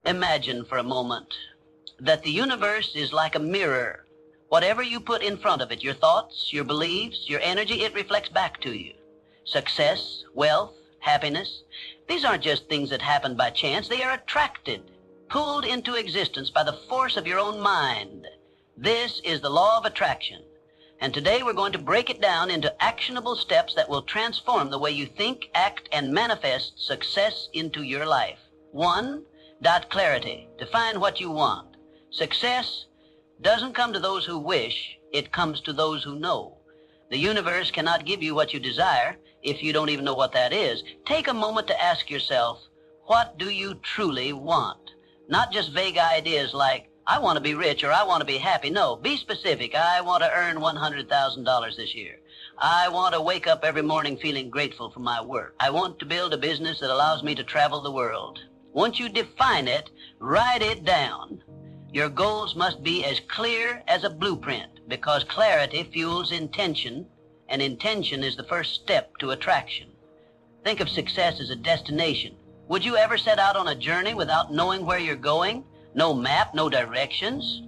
Imagine for a moment that the universe is like a mirror. Whatever you put in front of it, your thoughts, your beliefs, your energy, it reflects back to you. Success, wealth, happiness, these aren't just things that happen by chance. They are attracted, pulled into existence by the force of your own mind. This is the law of attraction. And today we're going to break it down into actionable steps that will transform the way you think, act, and manifest success into your life. 1. Clarity. Define what you want. Success doesn't come to those who wish, it comes to those who know. The universe cannot give you what you desire if you don't even know what that is. Take a moment to ask yourself, what do you truly want? Not just vague ideas like, I want to be rich or I want to be happy. No, be specific. I want to earn $100,000 this year. I want to wake up every morning feeling grateful for my work. I want to build a business that allows me to travel the world. Once you define it, write it down. Your goals must be as clear as a blueprint because clarity fuels intention, and intention is the first step to attraction. Think of success as a destination. Would you ever set out on a journey without knowing where you're going? No map, no directions?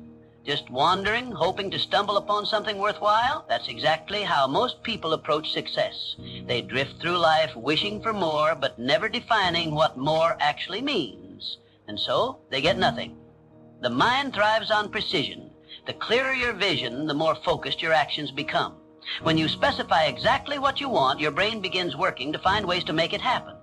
Just wandering, hoping to stumble upon something worthwhile? That's exactly how most people approach success. They drift through life wishing for more, but never defining what more actually means. And so, they get nothing. The mind thrives on precision. The clearer your vision, the more focused your actions become. When you specify exactly what you want, your brain begins working to find ways to make it happen.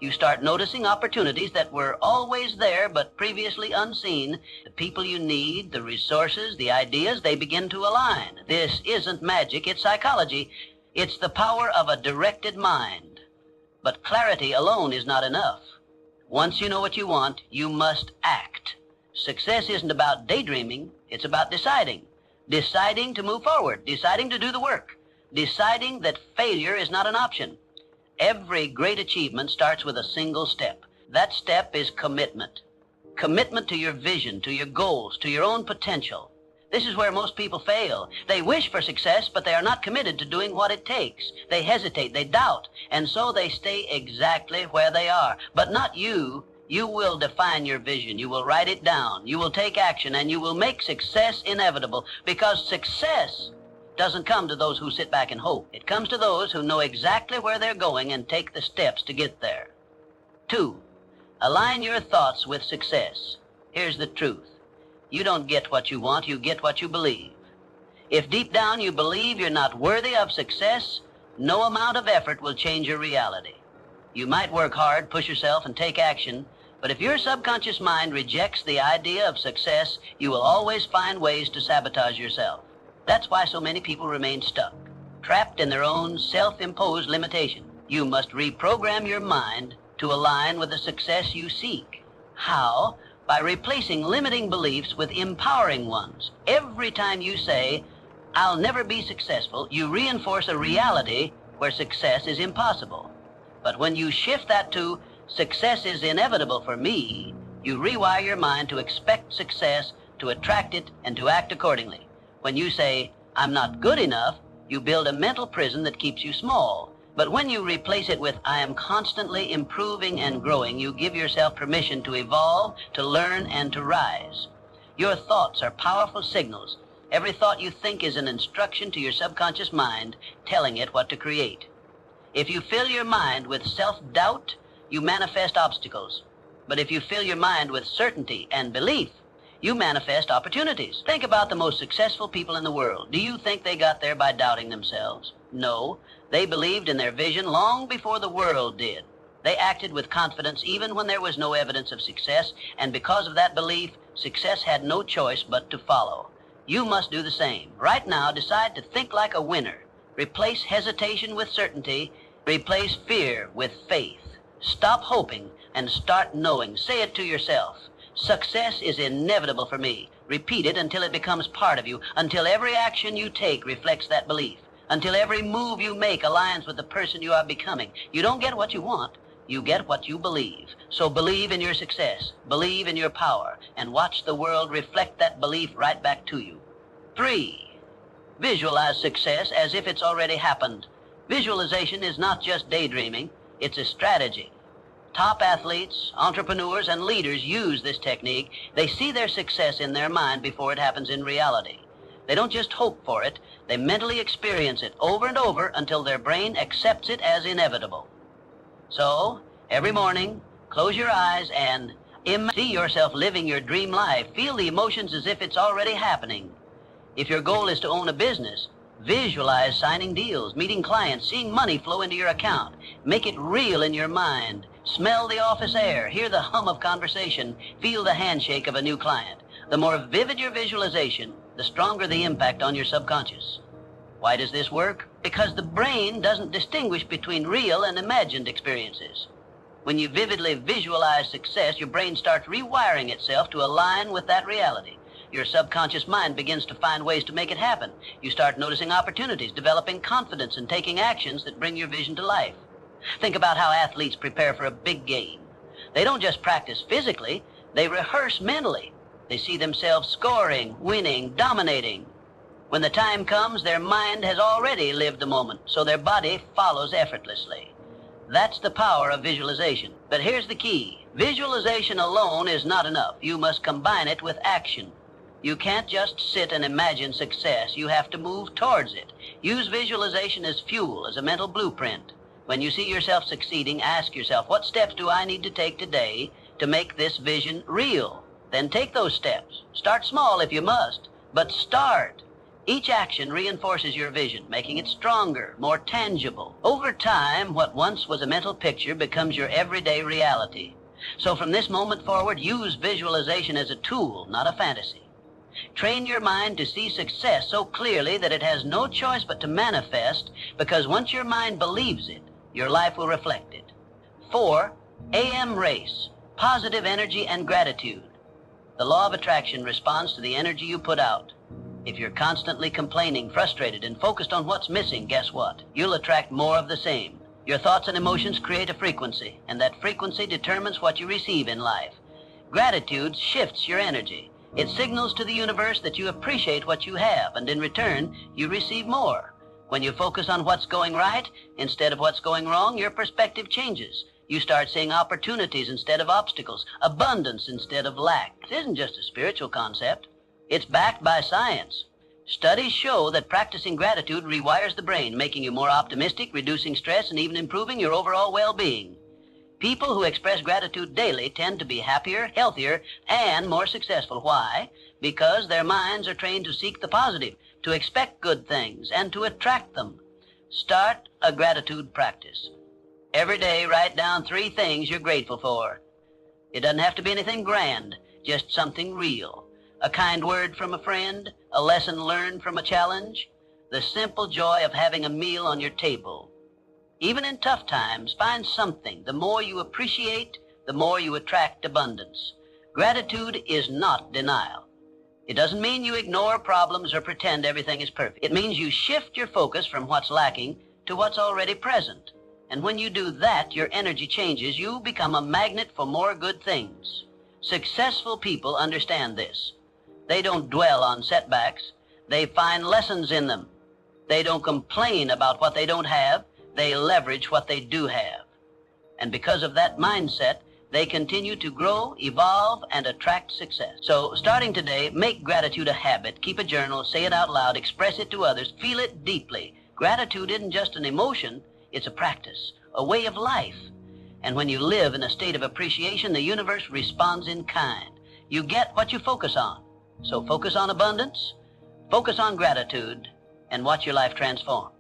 You start noticing opportunities that were always there but previously unseen. The people you need, the resources, the ideas, they begin to align. This isn't magic, it's psychology. It's the power of a directed mind. But clarity alone is not enough. Once you know what you want, you must act. Success isn't about daydreaming, it's about deciding. Deciding to move forward, deciding to do the work, deciding that failure is not an option. Every great achievement starts with a single step. That step is commitment. Commitment to your vision, to your goals, to your own potential. This is where most people fail. They wish for success, but they are not committed to doing what it takes. They hesitate, they doubt, and so they stay exactly where they are. But not you. You will define your vision. You will write it down. You will take action, and you will make success inevitable, because success doesn't come to those who sit back and hope. It comes to those who know exactly where they're going and take the steps to get there. 2. Align your thoughts with success. Here's the truth. You don't get what you want, you get what you believe. If deep down you believe you're not worthy of success, no amount of effort will change your reality. You might work hard, push yourself, and take action, but if your subconscious mind rejects the idea of success, you will always find ways to sabotage yourself. That's why so many people remain stuck, trapped in their own self-imposed limitation. You must reprogram your mind to align with the success you seek. How? By replacing limiting beliefs with empowering ones. Every time you say, I'll never be successful, you reinforce a reality where success is impossible. But when you shift that to, success is inevitable for me, you rewire your mind to expect success, to attract it, and to act accordingly. When you say, I'm not good enough, you build a mental prison that keeps you small. But when you replace it with, I am constantly improving and growing, you give yourself permission to evolve, to learn, and to rise. Your thoughts are powerful signals. Every thought you think is an instruction to your subconscious mind, telling it what to create. If you fill your mind with self-doubt, you manifest obstacles. But if you fill your mind with certainty and belief, you manifest opportunities. Think about the most successful people in the world. Do you think they got there by doubting themselves? No. They believed in their vision long before the world did. They acted with confidence even when there was no evidence of success, and because of that belief, success had no choice but to follow. You must do the same. Right now, decide to think like a winner. Replace hesitation with certainty. Replace fear with faith. Stop hoping and start knowing. Say it to yourself. Success is inevitable for me. Repeat it until it becomes part of you, until every action you take reflects that belief, until every move you make aligns with the person you are becoming. You don't get what you want, you get what you believe. So believe in your success, believe in your power, and watch the world reflect that belief right back to you. 3. Visualize success as if it's already happened. Visualization is not just daydreaming, it's a strategy. Top athletes, entrepreneurs, and leaders use this technique. They see their success in their mind before it happens in reality. They don't just hope for it, they mentally experience it over and over until their brain accepts it as inevitable. So, every morning, close your eyes and see yourself living your dream life. Feel the emotions as if it's already happening. If your goal is to own a business, visualize signing deals, meeting clients, seeing money flow into your account. Make it real in your mind. Smell the office air, hear the hum of conversation, feel the handshake of a new client. The more vivid your visualization, the stronger the impact on your subconscious. Why does this work? Because the brain doesn't distinguish between real and imagined experiences. When you vividly visualize success, your brain starts rewiring itself to align with that reality. Your subconscious mind begins to find ways to make it happen. You start noticing opportunities, developing confidence, and taking actions that bring your vision to life. Think about how athletes prepare for a big game. They don't just practice physically, they rehearse mentally. They see themselves scoring, winning, dominating. When the time comes, their mind has already lived the moment, so their body follows effortlessly. That's the power of visualization. But here's the key. Visualization alone is not enough. You must combine it with action. You can't just sit and imagine success. You have to move towards it. Use visualization as fuel, as a mental blueprint. When you see yourself succeeding, ask yourself, what steps do I need to take today to make this vision real? Then take those steps. Start small if you must, but start. Each action reinforces your vision, making it stronger, more tangible. Over time, what once was a mental picture becomes your everyday reality. So from this moment forward, use visualization as a tool, not a fantasy. Train your mind to see success so clearly that it has no choice but to manifest, because once your mind believes it, your life will reflect it. 4. AM race, positive energy and gratitude. The law of attraction responds to the energy you put out. If you're constantly complaining, frustrated, and focused on what's missing, guess what? You'll attract more of the same. Your thoughts and emotions create a frequency, and that frequency determines what you receive in life. Gratitude shifts your energy. It signals to the universe that you appreciate what you have, and in return, you receive more. When you focus on what's going right instead of what's going wrong, your perspective changes. You start seeing opportunities instead of obstacles, abundance instead of lack. This isn't just a spiritual concept. It's backed by science. Studies show that practicing gratitude rewires the brain, making you more optimistic, reducing stress, and even improving your overall well-being. People who express gratitude daily tend to be happier, healthier, and more successful. Why? Because their minds are trained to seek the positive, to expect good things, and to attract them. Start a gratitude practice. Every day, write down 3 things you're grateful for. It doesn't have to be anything grand, just something real. A kind word from a friend, a lesson learned from a challenge, the simple joy of having a meal on your table. Even in tough times, find something. The more you appreciate, the more you attract abundance. Gratitude is not denial. It doesn't mean you ignore problems or pretend everything is perfect. It means you shift your focus from what's lacking to what's already present. And when you do that, your energy changes. You become a magnet for more good things. Successful people understand this. They don't dwell on setbacks. They find lessons in them. They don't complain about what they don't have. They leverage what they do have. And because of that mindset, they continue to grow, evolve, and attract success. So starting today, make gratitude a habit. Keep a journal, say it out loud, express it to others, feel it deeply. Gratitude isn't just an emotion, it's a practice, a way of life. And when you live in a state of appreciation, the universe responds in kind. You get what you focus on. So focus on abundance, focus on gratitude, and watch your life transform.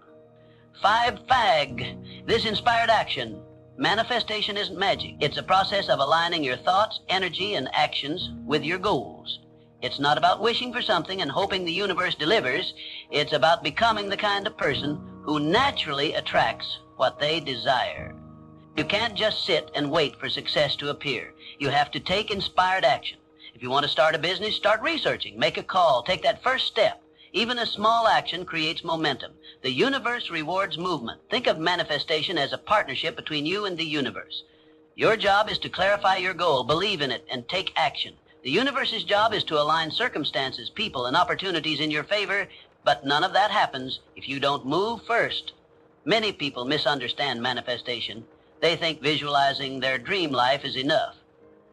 5. FAG. This inspired action. Manifestation isn't magic. It's a process of aligning your thoughts, energy, and actions with your goals. It's not about wishing for something and hoping the universe delivers. It's about becoming the kind of person who naturally attracts what they desire. You can't just sit and wait for success to appear. You have to take inspired action. If you want to start a business, start researching, make a call, take that first step. Even a small action creates momentum. The universe rewards movement. Think of manifestation as a partnership between you and the universe. Your job is to clarify your goal, believe in it, and take action. The universe's job is to align circumstances, people, and opportunities in your favor, but none of that happens if you don't move first. Many people misunderstand manifestation. They think visualizing their dream life is enough.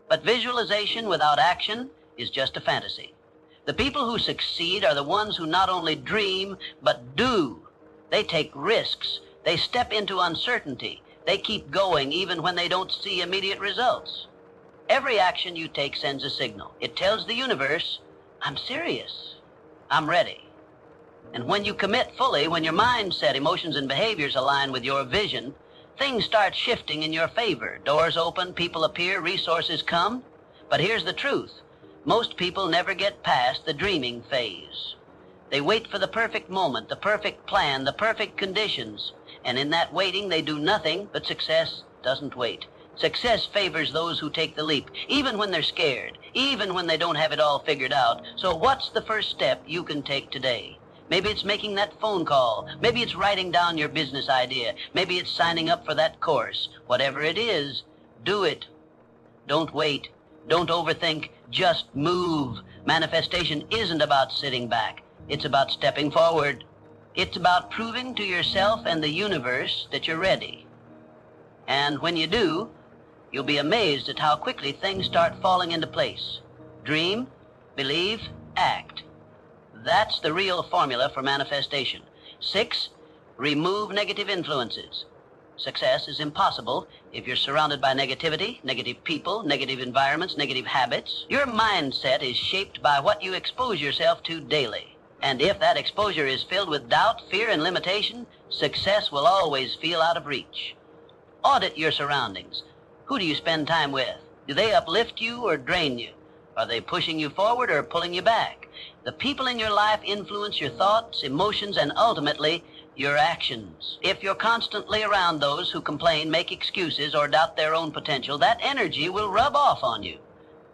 But visualization without action is just a fantasy. The people who succeed are the ones who not only dream, but do. They take risks. They step into uncertainty. They keep going even when they don't see immediate results. Every action you take sends a signal. It tells the universe, I'm serious. I'm ready. And when you commit fully, when your mindset, emotions, and behaviors align with your vision, things start shifting in your favor. Doors open, people appear, resources come. But here's the truth. Most people never get past the dreaming phase. They wait for the perfect moment, the perfect plan, the perfect conditions. And in that waiting, they do nothing, but success doesn't wait. Success favors those who take the leap, even when they're scared, even when they don't have it all figured out. So what's the first step you can take today? Maybe it's making that phone call. Maybe it's writing down your business idea. Maybe it's signing up for that course. Whatever it is, do it. Don't wait. Don't overthink. Just move. Manifestation isn't about sitting back. It's about stepping forward. It's about proving to yourself and the universe that you're ready. And when you do, you'll be amazed at how quickly things start falling into place. Dream, believe, act. That's the real formula for manifestation. 6, remove negative influences. Success is impossible if you're surrounded by negativity, negative people, negative environments, negative habits. Your mindset is shaped by what you expose yourself to daily. And if that exposure is filled with doubt, fear, and limitation, success will always feel out of reach. Audit your surroundings. Who do you spend time with? Do they uplift you or drain you? Are they pushing you forward or pulling you back? The people in your life influence your thoughts, emotions, and ultimately, your actions. If you're constantly around those who complain, make excuses, or doubt their own potential, that energy will rub off on you.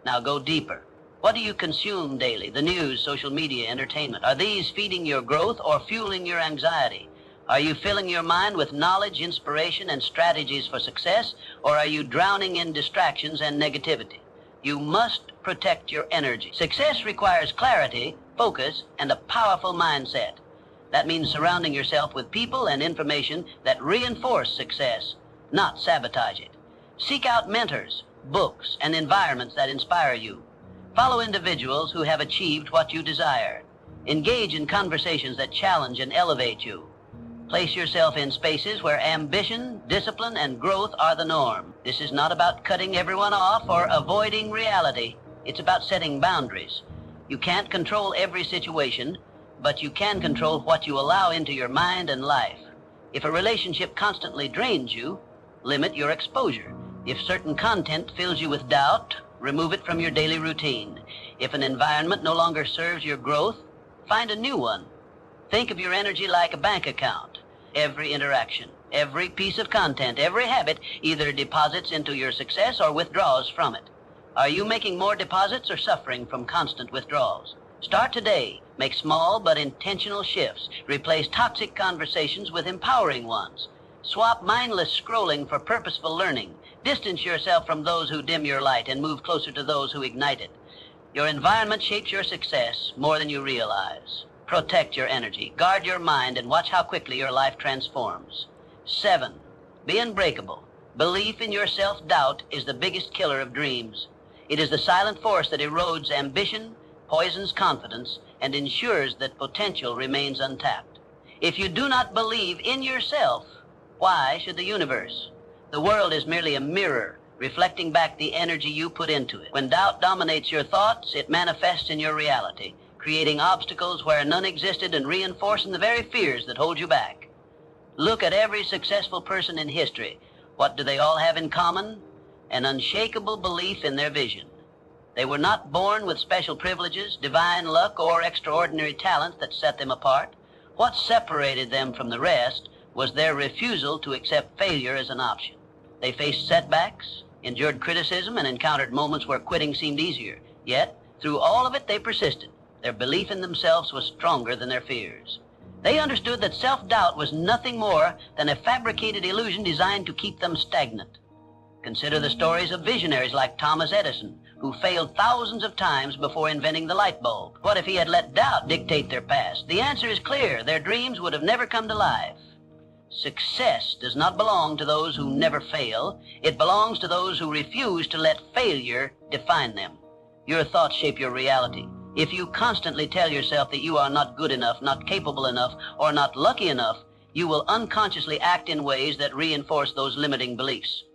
Now go deeper. What do you consume daily? The news, social media, entertainment. Are these feeding your growth or fueling your anxiety? Are you filling your mind with knowledge, inspiration, and strategies for success, or are you drowning in distractions and negativity? You must protect your energy. Success requires clarity, focus, and a powerful mindset. That means surrounding yourself with people and information that reinforce success, not sabotage it. Seek out mentors, books, and environments that inspire you. Follow individuals who have achieved what you desire. Engage in conversations that challenge and elevate you. Place yourself in spaces where ambition, discipline, and growth are the norm. This is not about cutting everyone off or avoiding reality. It's about setting boundaries. You can't control every situation, but you can control what you allow into your mind and life. If a relationship constantly drains you, limit your exposure. If certain content fills you with doubt, remove it from your daily routine. If an environment no longer serves your growth, find a new one. Think of your energy like a bank account. Every interaction, every piece of content, every habit either deposits into your success or withdraws from it. Are you making more deposits or suffering from constant withdrawals? Start today. Make small but intentional shifts. Replace toxic conversations with empowering ones. Swap mindless scrolling for purposeful learning. Distance yourself from those who dim your light and move closer to those who ignite it. Your environment shapes your success more than you realize. Protect your energy, guard your mind, and watch how quickly your life transforms. 7, be unbreakable. Belief in your self-doubt is the biggest killer of dreams. It is the silent force that erodes ambition, poisons confidence, and ensures that potential remains untapped. If you do not believe in yourself, why should the universe? The world is merely a mirror, reflecting back the energy you put into it. When doubt dominates your thoughts, it manifests in your reality, creating obstacles where none existed and reinforcing the very fears that hold you back. Look at every successful person in history. What do they all have in common? An unshakable belief in their vision. They were not born with special privileges, divine luck, or extraordinary talents that set them apart. What separated them from the rest was their refusal to accept failure as an option. They faced setbacks, endured criticism, and encountered moments where quitting seemed easier. Yet, through all of it, they persisted. Their belief in themselves was stronger than their fears. They understood that self-doubt was nothing more than a fabricated illusion designed to keep them stagnant. Consider the stories of visionaries like Thomas Edison, who failed thousands of times before inventing the light bulb. What if he had let doubt dictate their past? The answer is clear. Their dreams would have never come to life. Success does not belong to those who never fail. It belongs to those who refuse to let failure define them. Your thoughts shape your reality. If you constantly tell yourself that you are not good enough, not capable enough, or not lucky enough, you will unconsciously act in ways that reinforce those limiting beliefs.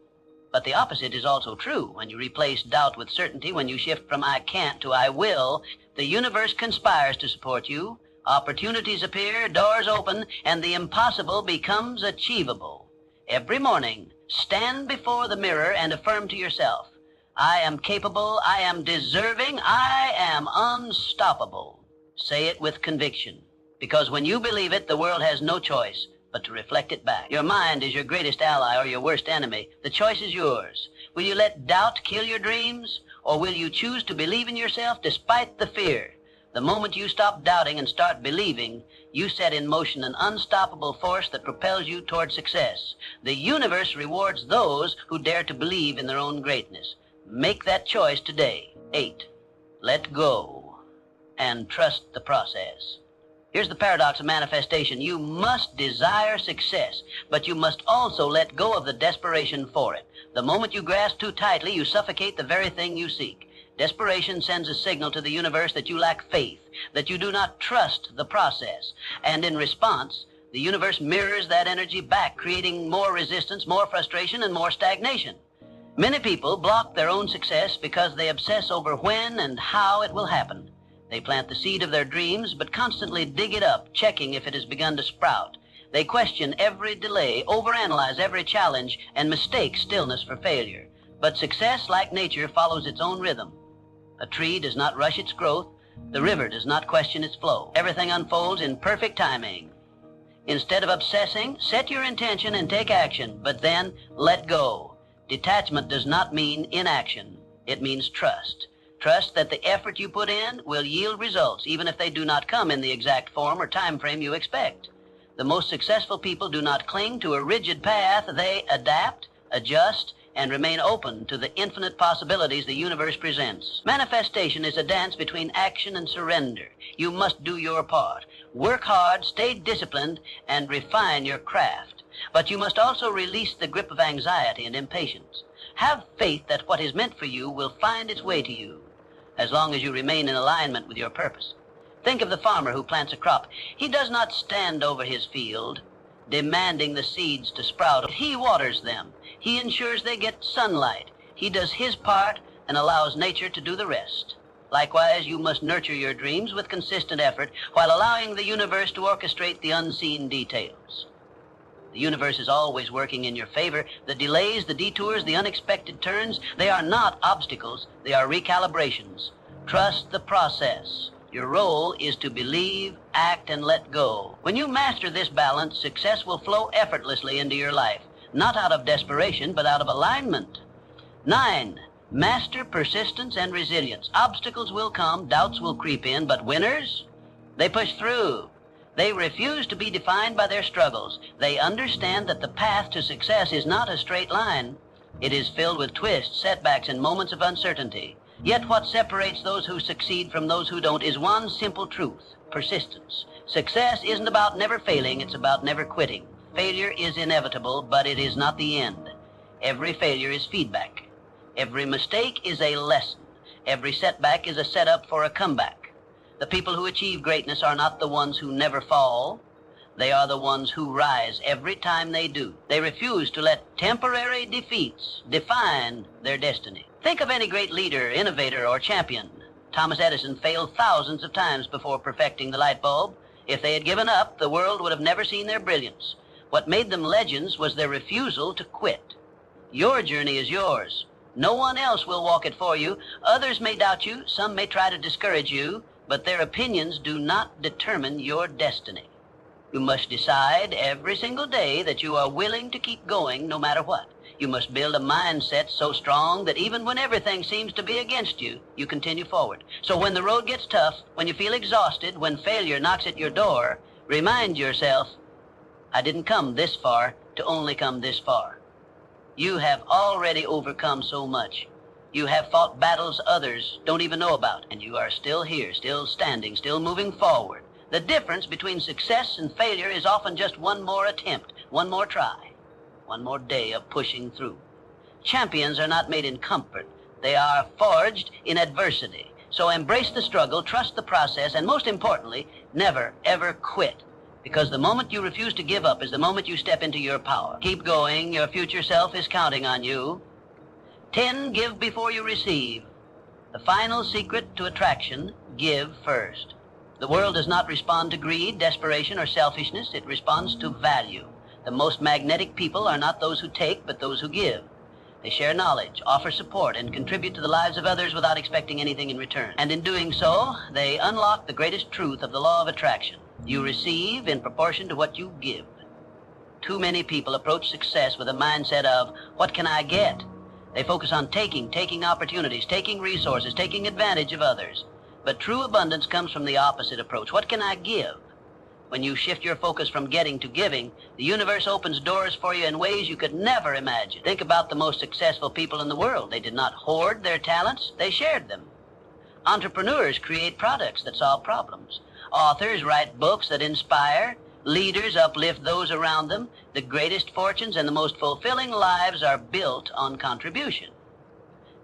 But the opposite is also true. When you replace doubt with certainty, when you shift from I can't to I will, the universe conspires to support you. Opportunities appear, doors open, and the impossible becomes achievable. Every morning, stand before the mirror and affirm to yourself, I am capable, I am deserving, I am unstoppable. Say it with conviction, because when you believe it, the world has no choice but to reflect it back. Your mind is your greatest ally or your worst enemy. The choice is yours. Will you let doubt kill your dreams, or will you choose to believe in yourself despite the fear? The moment you stop doubting and start believing, you set in motion an unstoppable force that propels you toward success. The universe rewards those who dare to believe in their own greatness. Make that choice today. 8. Let go and trust the process. Here's the paradox of manifestation. You must desire success, but you must also let go of the desperation for it. The moment you grasp too tightly, you suffocate the very thing you seek. Desperation sends a signal to the universe that you lack faith, that you do not trust the process. And in response, the universe mirrors that energy back, creating more resistance, more frustration, and more stagnation. Many people block their own success because they obsess over when and how it will happen. They plant the seed of their dreams, but constantly dig it up, checking if it has begun to sprout. They question every delay, overanalyze every challenge, and mistake stillness for failure. But success, like nature, follows its own rhythm. A tree does not rush its growth. The river does not question its flow. Everything unfolds in perfect timing. Instead of obsessing, set your intention and take action, but then let go. Detachment does not mean inaction. It means trust. Trust that the effort you put in will yield results, even if they do not come in the exact form or time frame you expect. The most successful people do not cling to a rigid path. They adapt, adjust, and remain open to the infinite possibilities the universe presents. Manifestation is a dance between action and surrender. You must do your part. Work hard, stay disciplined, and refine your craft. But you must also release the grip of anxiety and impatience. Have faith that what is meant for you will find its way to you, as long as you remain in alignment with your purpose. Think of the farmer who plants a crop. He does not stand over his field, demanding the seeds to sprout. He waters them. He ensures they get sunlight. He does his part and allows nature to do the rest. Likewise, you must nurture your dreams with consistent effort while allowing the universe to orchestrate the unseen details. The universe is always working in your favor. The delays, the detours, the unexpected turns, they are not obstacles. They are recalibrations. Trust the process. Your role is to believe, act, and let go. When you master this balance, success will flow effortlessly into your life, not out of desperation, but out of alignment. 9. Master persistence and resilience. Obstacles will come, doubts will creep in, but winners, they push through. They refuse to be defined by their struggles. They understand that the path to success is not a straight line. It is filled with twists, setbacks, and moments of uncertainty. Yet what separates those who succeed from those who don't is one simple truth: persistence. Success isn't about never failing, it's about never quitting. Failure is inevitable, but it is not the end. Every failure is feedback. Every mistake is a lesson. Every setback is a setup for a comeback. The people who achieve greatness are not the ones who never fall. They are the ones who rise every time they do. They refuse to let temporary defeats define their destiny. Think of any great leader, innovator, or champion. Thomas Edison failed thousands of times before perfecting the light bulb. If they had given up, the world would have never seen their brilliance. What made them legends was their refusal to quit. Your journey is yours. No one else will walk it for you. Others may doubt you, some may try to discourage you, but their opinions do not determine your destiny. You must decide every single day that you are willing to keep going no matter what. You must build a mindset so strong that even when everything seems to be against you, you continue forward. So when the road gets tough, when you feel exhausted, when failure knocks at your door, remind yourself, I didn't come this far to only come this far. You have already overcome so much. You have fought battles others don't even know about, and you are still here, still standing, still moving forward. The difference between success and failure is often just one more attempt. One more try. One more day of pushing through. Champions are not made in comfort. They are forged in adversity. So embrace the struggle, trust the process, and most importantly, never, ever quit. Because the moment you refuse to give up is the moment you step into your power. Keep going. Your future self is counting on you. 10, give before you receive. The final secret to attraction, give first. The world does not respond to greed, desperation, or selfishness. It responds to value. The most magnetic people are not those who take, but those who give. They share knowledge, offer support, and contribute to the lives of others without expecting anything in return. And in doing so, they unlock the greatest truth of the law of attraction. You receive in proportion to what you give. Too many people approach success with a mindset of, what can I get? They focus on taking opportunities, taking resources, taking advantage of others. But true abundance comes from the opposite approach. What can I give? When you shift your focus from getting to giving, the universe opens doors for you in ways you could never imagine. Think about the most successful people in the world. They did not hoard their talents, they shared them. Entrepreneurs create products that solve problems. Authors write books that inspire. Leaders uplift those around them. The greatest fortunes and the most fulfilling lives are built on contribution.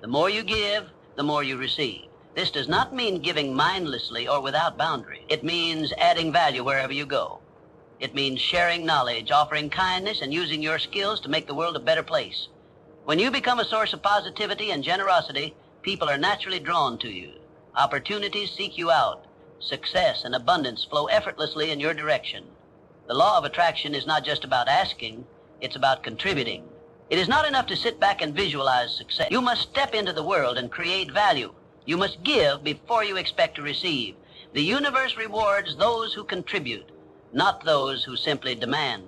The more you give, the more you receive. This does not mean giving mindlessly or without boundary. It means adding value wherever you go. It means sharing knowledge, offering kindness, and using your skills to make the world a better place. When you become a source of positivity and generosity, people are naturally drawn to you. Opportunities seek you out. Success and abundance flow effortlessly in your direction. The law of attraction is not just about asking, it's about contributing. It is not enough to sit back and visualize success. You must step into the world and create value. You must give before you expect to receive. The universe rewards those who contribute, not those who simply demand.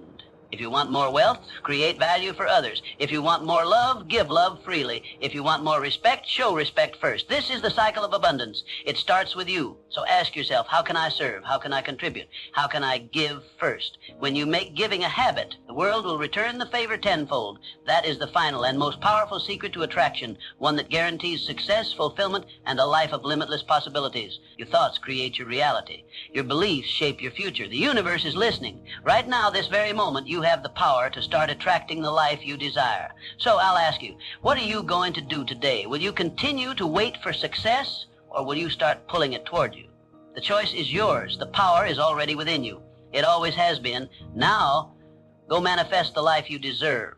If you want more wealth, create value for others. If you want more love, give love freely. If you want more respect, show respect first. This is the cycle of abundance. It starts with you. So ask yourself, how can I serve? How can I contribute? How can I give first? When you make giving a habit, the world will return the favor tenfold. That is the final and most powerful secret to attraction, one that guarantees success, fulfillment, and a life of limitless possibilities. Your thoughts create your reality. Your beliefs shape your future. The universe is listening. Right now, this very moment, you have the power to start attracting the life you desire. So I'll ask you, what are you going to do today? Will you continue to wait for success, or will you start pulling it toward you? The choice is yours. The power is already within you. It always has been. Now, go manifest the life you deserve.